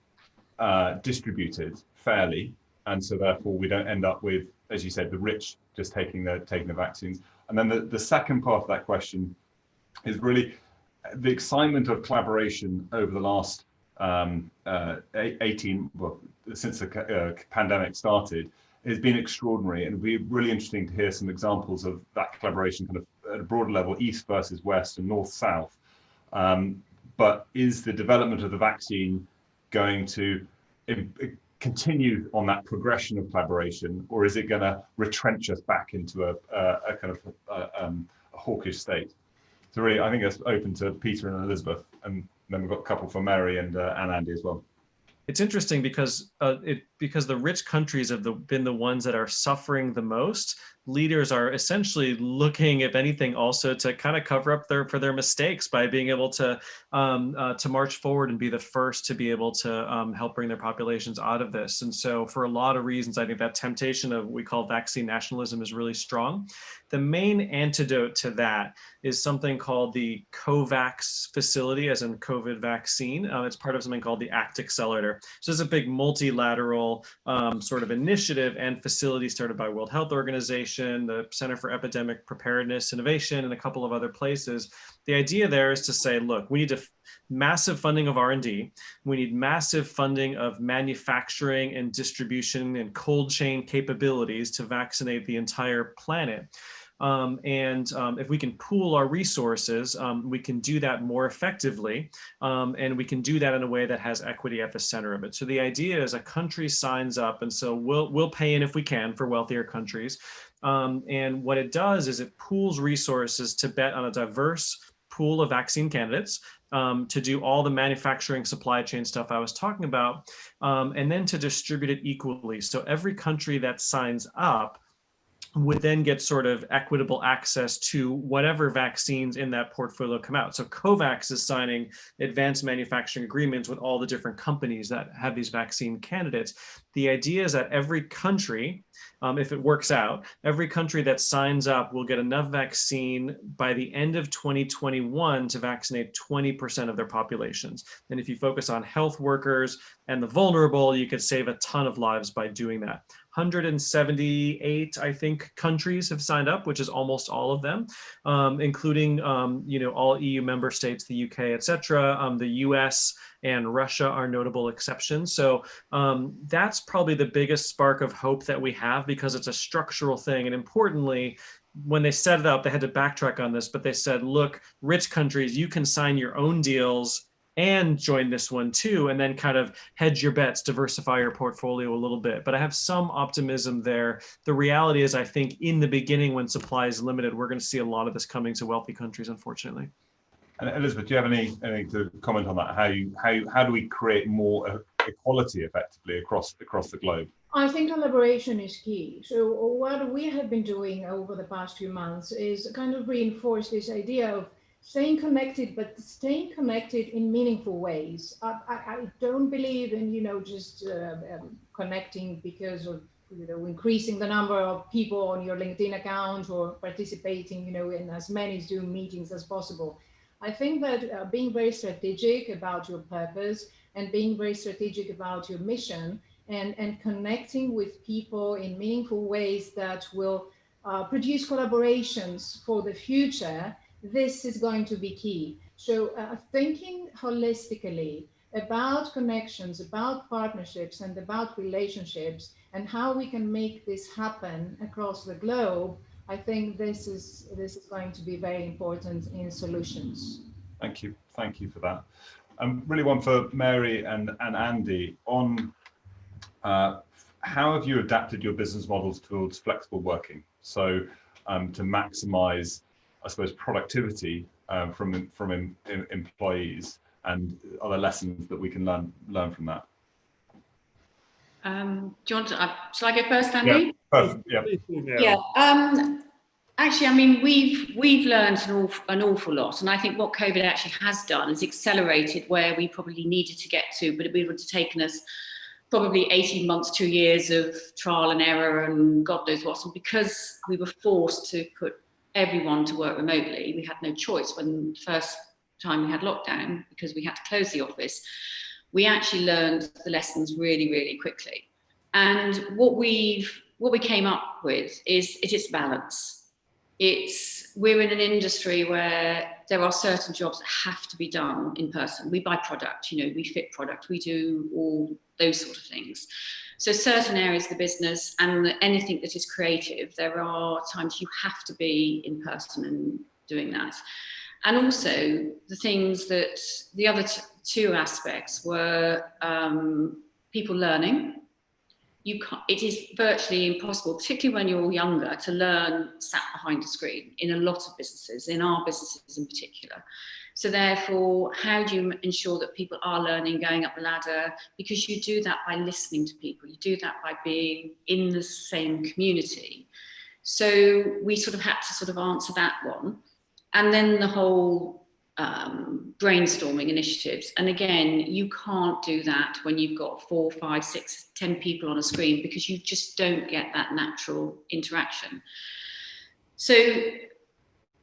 distributed fairly, and so therefore we don't end up with, as you said, the rich just taking the vaccines? And then the second part of that question is really the excitement of collaboration over the last 18, well, since the pandemic started, has been extraordinary, and it'd be really interesting to hear some examples of that collaboration kind of at a broader level, east versus west and north south. But is the development of the vaccine going to continue on that progression of collaboration, or is it going to retrench us back into a kind of a hawkish state? So really, I think that's open to Peter and Elizabeth, and then we've got a couple for Mary and Andy as well. It's interesting because the rich countries have been the ones that are suffering the most. Leaders are essentially looking, if anything, also to kind of cover up for their mistakes by being able to march forward and be the first to be able to help bring their populations out of this. And so for a lot of reasons, I think that temptation of what we call vaccine nationalism is really strong. The main antidote to that is something called the COVAX facility, as in COVID vaccine. It's part of something called the ACT Accelerator. So it's a big multilateral sort of initiative and facility started by World Health Organization, the Center for Epidemic Preparedness Innovation, and a couple of other places. The idea there is to say, look, we need massive funding of R&D. We need massive funding of manufacturing and distribution and cold chain capabilities to vaccinate the entire planet. If we can pool our resources, we can do that more effectively, and we can do that in a way that has equity at the center of it. So the idea is a country signs up, and so we'll pay in if we can for wealthier countries. And what it does is it pools resources to bet on a diverse pool of vaccine candidates, to do all the manufacturing supply chain stuff I was talking about, and then to distribute it equally. So every country that signs up would then get sort of equitable access to whatever vaccines in that portfolio come out. So COVAX is signing advanced manufacturing agreements with all the different companies that have these vaccine candidates. The idea is that every country, if it works out, every country that signs up will get enough vaccine by the end of 2021 to vaccinate 20% of their populations. And if you focus on health workers and the vulnerable, you could save a ton of lives by doing that. 178, I think, countries have signed up, which is almost all of them, including, all EU member states, the UK, et cetera. The US and Russia are notable exceptions. So that's probably the biggest spark of hope that we have, because it's a structural thing. And importantly, when they set it up, they had to backtrack on this, but they said, look, rich countries, you can sign your own deals and join this one too, and then kind of hedge your bets, diversify your portfolio a little bit. But I have some optimism there. The reality is, I think in the beginning, when supply is limited, we're going to see a lot of this coming to wealthy countries, unfortunately. And Elizabeth, do you have anything to comment on that? How do we create more equality effectively across the globe? I think collaboration is key. So what we have been doing over the past few months is kind of reinforce this idea of staying connected, but staying connected in meaningful ways. I don't believe in, just connecting because of, increasing the number of people on your LinkedIn account or participating, in as many Zoom meetings as possible. I think that being very strategic about your purpose and being very strategic about your mission and connecting with people in meaningful ways that will produce collaborations for the future, this is going to be key. So thinking holistically about connections, about partnerships, and about relationships, and how we can make this happen across the globe, I think this is going to be very important in solutions. Thank you for that. Really one for Mary and Andy on how have you adapted your business models towards flexible working? So to maximize, I suppose, productivity from employees, and other lessons that we can learn from that. Do you want to? Shall I go first, Andy? Yeah. Actually, I mean, we've learned an awful lot, and I think what COVID actually has done is accelerated where we probably needed to get to, but it would have taken us probably 18 months, 2 years of trial and error and God knows what. And because we were forced to put everyone to work remotely, we had no choice. When the first time we had lockdown, because we had to close the office, we actually learned the lessons really, really quickly. And what we came up with is it's balance. We're in an industry where there are certain jobs that have to be done in person. We buy product, we fit product, we do all those sort of things. So certain areas of the business and anything that is creative, there are times you have to be in person and doing that. And also the other two aspects were people learning. It is virtually impossible, particularly when you're younger, to learn sat behind a screen in a lot of businesses, in our businesses in particular. So therefore, how do you ensure that people are learning, going up the ladder? Because you do that by listening to people. You do that by being in the same community. So we sort of had to answer that one. And then the whole brainstorming initiatives. And again, you can't do that when you've got 4, 5, 6, 10 people on a screen, because you just don't get that natural interaction. So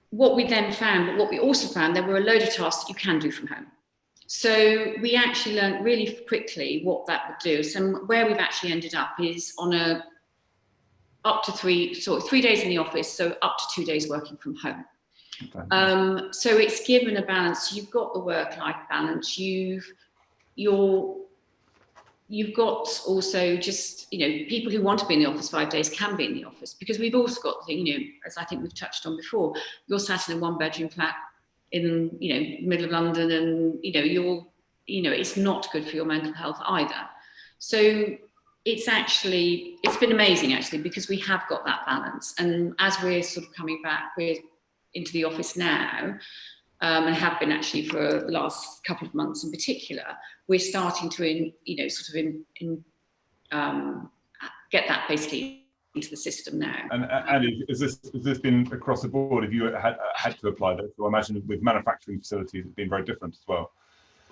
what we then found, but what we also found, there were a load of tasks that you can do from home. So we actually learned really quickly what that would do. So where we've actually ended up is on up to 3 days in the office, so up to 2 days working from home. So it's given a balance. You've got the work-life balance. You're you've got also just, people who want to be in the office 5 days can be in the office, because we've also got, as I think we've touched on before, you're sat in a 1-bedroom flat in, middle of London, and, it's not good for your mental health either. So it's been amazing actually, because we have got that balance. And as we're sort of coming back, we're into the office now, and have been actually for the last couple of months in particular, we're starting to, get that basically into the system now. And has this been across the board? Have you had to apply this? So I imagine with manufacturing facilities, it's been very different as well.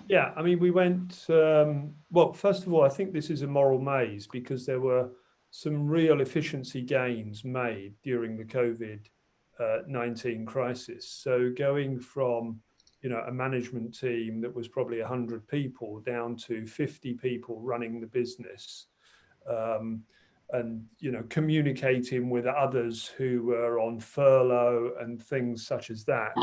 Yeah, I mean, we went, well, first of all, I think this is a moral maze, because there were some real efficiency gains made during the COVID-19 crisis. So going from, a management team that was probably 100 people down to 50 people running the business, and, communicating with others who were on furlough and things such as that,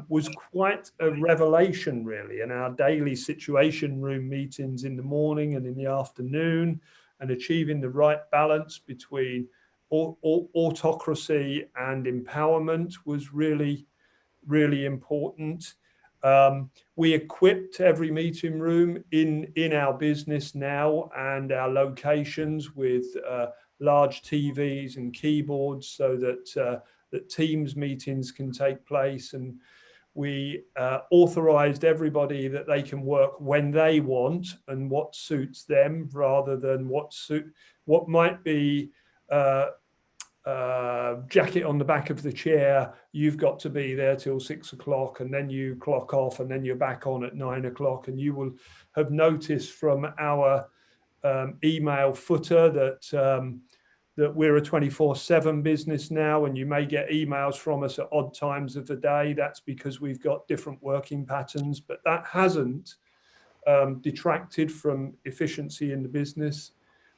was quite a revelation, really. And our daily situation room meetings in the morning and in the afternoon, and achieving the right balance between autocracy and empowerment was really, really important. We equipped every meeting room in our business now and our locations with large TVs and keyboards, so that that Teams meetings can take place, and we authorized everybody that they can work when they want and what suits them, rather than what might be jacket on the back of the chair. You've got to be there till 6 o'clock, and then you clock off, and then you're back on at 9 o'clock. And you will have noticed from our email footer that we're a 24/7 business now, and you may get emails from us at odd times of the day. That's because we've got different working patterns, but that hasn't detracted from efficiency in the business.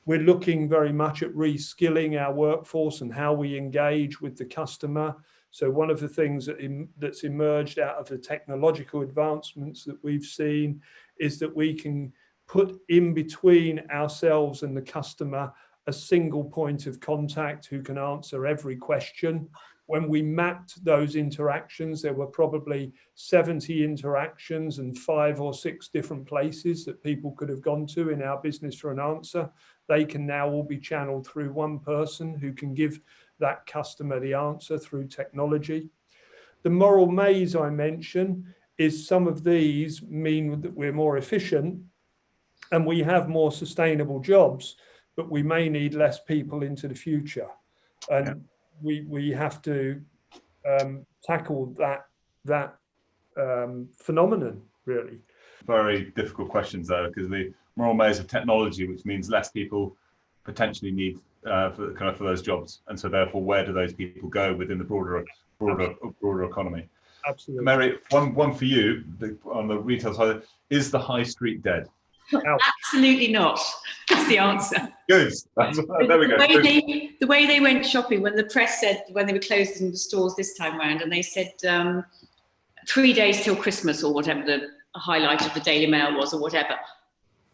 We're looking very much at reskilling our workforce and how we engage with the customer. So one of the things that's emerged out of the technological advancements that we've seen is that we can put in between ourselves and the customer a single point of contact who can answer every question. When we mapped those interactions, there were probably 70 interactions and 5 or 6 different places that people could have gone to in our business for an answer. They can now all be channeled through one person who can give that customer the answer through technology. The moral maze I mentioned is some of these mean that we're more efficient and we have more sustainable jobs, but we may need less people into the future. And we have to tackle that phenomenon, really. Very difficult questions though, because the moral maze of technology, which means less people potentially need for those jobs, and so therefore where do those people go within the broader economy? Absolutely. Mary, one for you on the retail side: is the high street dead? Absolutely not. That's the answer. Good. There we go. The way they went shopping, when the press said, when they were closed in the stores this time round, and they said 3 days till Christmas, or whatever the highlight of the Daily Mail was, or whatever.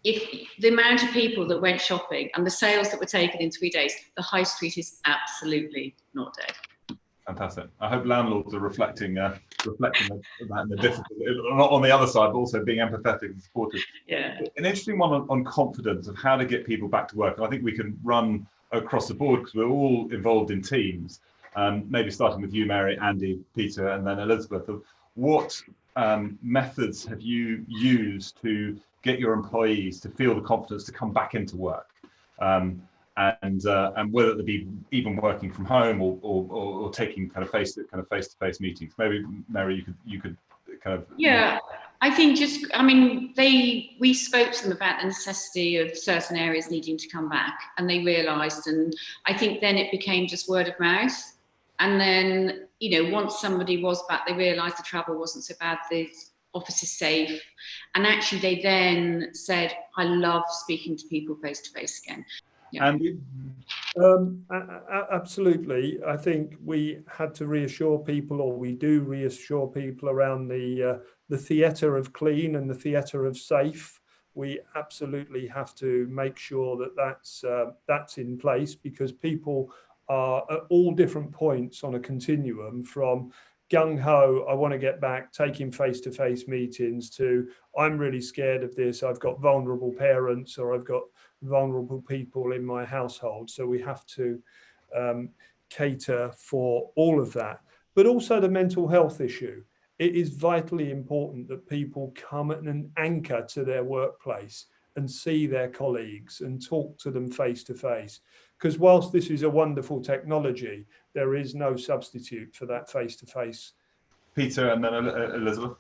If the amount of people that went shopping and the sales that were taken in 3 days, the high street is absolutely not dead. Fantastic. I hope landlords are reflecting that and the difficulty, not on the other side, but also being empathetic and supportive. Yeah. An interesting one on confidence of how to get people back to work. And I think we can run across the board because we're all involved in teams. Maybe starting with you, Mary, Andy, Peter, and then Elizabeth. What methods have you used to get your employees to feel the confidence to come back into work? And whether it be even working from home or taking kind of face-to-face meetings. Maybe Mary, you could kind of. Yeah, I think we spoke to them about the necessity of certain areas needing to come back, and they realised, and I think then it became just word of mouth. And then, once somebody was back, they realised the travel wasn't so bad, the office is safe, and actually they then said, I love speaking to people face to face again. Yeah. Andy? Absolutely. I think we had to reassure people, or we do reassure people around the theatre of clean and the theatre of safe. we absolutely have to make sure that that's in place, because people are at all different points on a continuum, from gung-ho, I want to get back, taking face-to-face meetings, to I'm really scared of this, I've got vulnerable parents or I've got vulnerable people in my household. So we have to cater for all of that. But also the mental health issue. It is vitally important that people come at an anchor to their workplace and see their colleagues and talk to them face to face. Because whilst this is a wonderful technology, there is no substitute for that face to face. Peter, and then Elizabeth.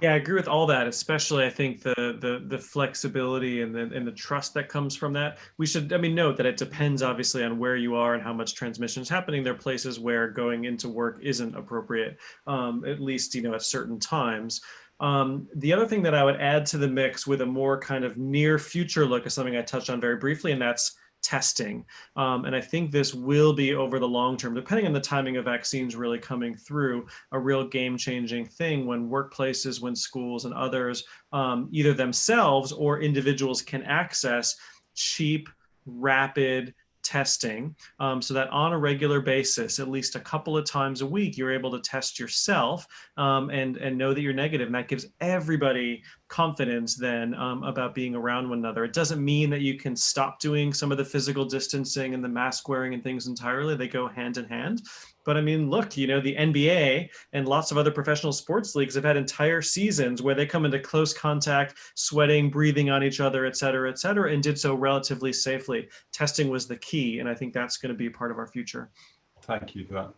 Yeah, I agree with all that, especially I think the flexibility and the trust that comes from that. We should, note that it depends obviously on where you are and how much transmission is happening. There are places where going into work isn't appropriate, at least, at certain times. The other thing that I would add to the mix with a more kind of near future look is something I touched on very briefly, and that's testing. And I think this will be, over the long term, depending on the timing of vaccines really coming through, a real game-changing thing when workplaces, when schools and others, either themselves or individuals, can access cheap, rapid testing, so that on a regular basis, at least a couple of times a week, you're able to test yourself and know that you're negative. And that gives everybody confidence then about being around one another. It doesn't mean that you can stop doing some of the physical distancing and the mask wearing and things entirely. They go hand in hand. But look, the NBA and lots of other professional sports leagues have had entire seasons where they come into close contact, sweating, breathing on each other, et cetera, and did so relatively safely. Testing was the key, and I think that's going to be part of our future. Thank you for that.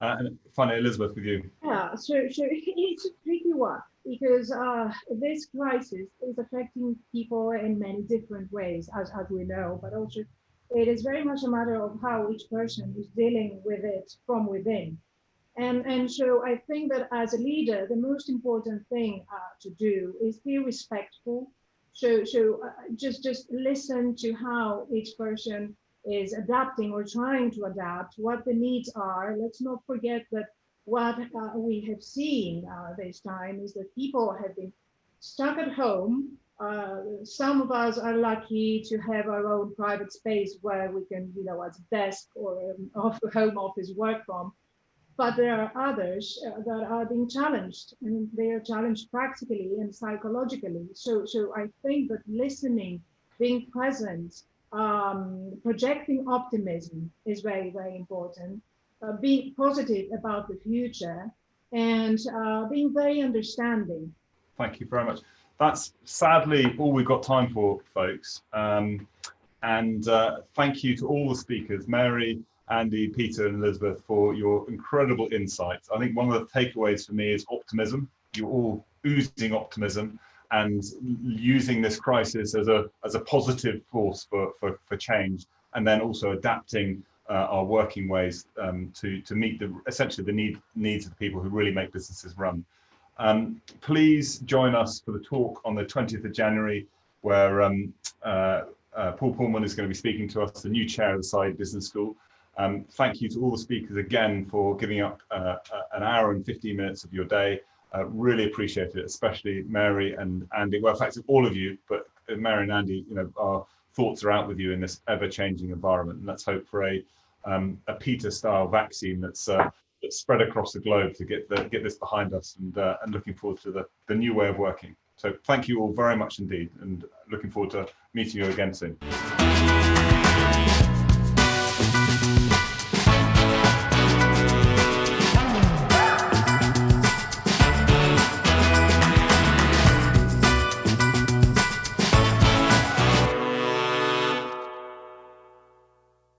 And finally, Elizabeth, with you. Yeah, so it's a tricky one, because this crisis is affecting people in many different ways, as we know, but also it is very much a matter of how each person is dealing with it from within. And so I think that as a leader, the most important thing to do is be respectful. So just listen to how each person is adapting or trying to adapt, what the needs are. Let's not forget that what we have seen this time is that people have been stuck at home. Some of us are lucky to have our own private space where we can, as a desk or home office work from. But there are others that are being challenged, and they are challenged practically and psychologically. So I think that listening, being present, projecting optimism is very, very important. Being positive about the future, and being very understanding. Thank you very much. That's sadly all we've got time for, folks. And thank you to all the speakers, Mary, Andy, Peter, and Elizabeth, for your incredible insights. I think one of the takeaways for me is optimism. You're all oozing optimism and using this crisis as a positive force for change, and then also adapting our working ways to meet essentially the needs of the people who really make businesses run. Please join us for the talk on the 20th of January, where Paul Pullman is going to be speaking to us, the new chair of the Saïd Business School. Thank you to all the speakers again for giving up an hour and 15 minutes of your day. Really appreciate it, especially Mary and Andy. Well, in fact, all of you, but Mary and Andy, our thoughts are out with you in this ever-changing environment. And let's hope for a Peter-style vaccine that's spread across the globe to get this behind us, and looking forward to the new way of working. So thank you all very much indeed, and looking forward to meeting you again soon.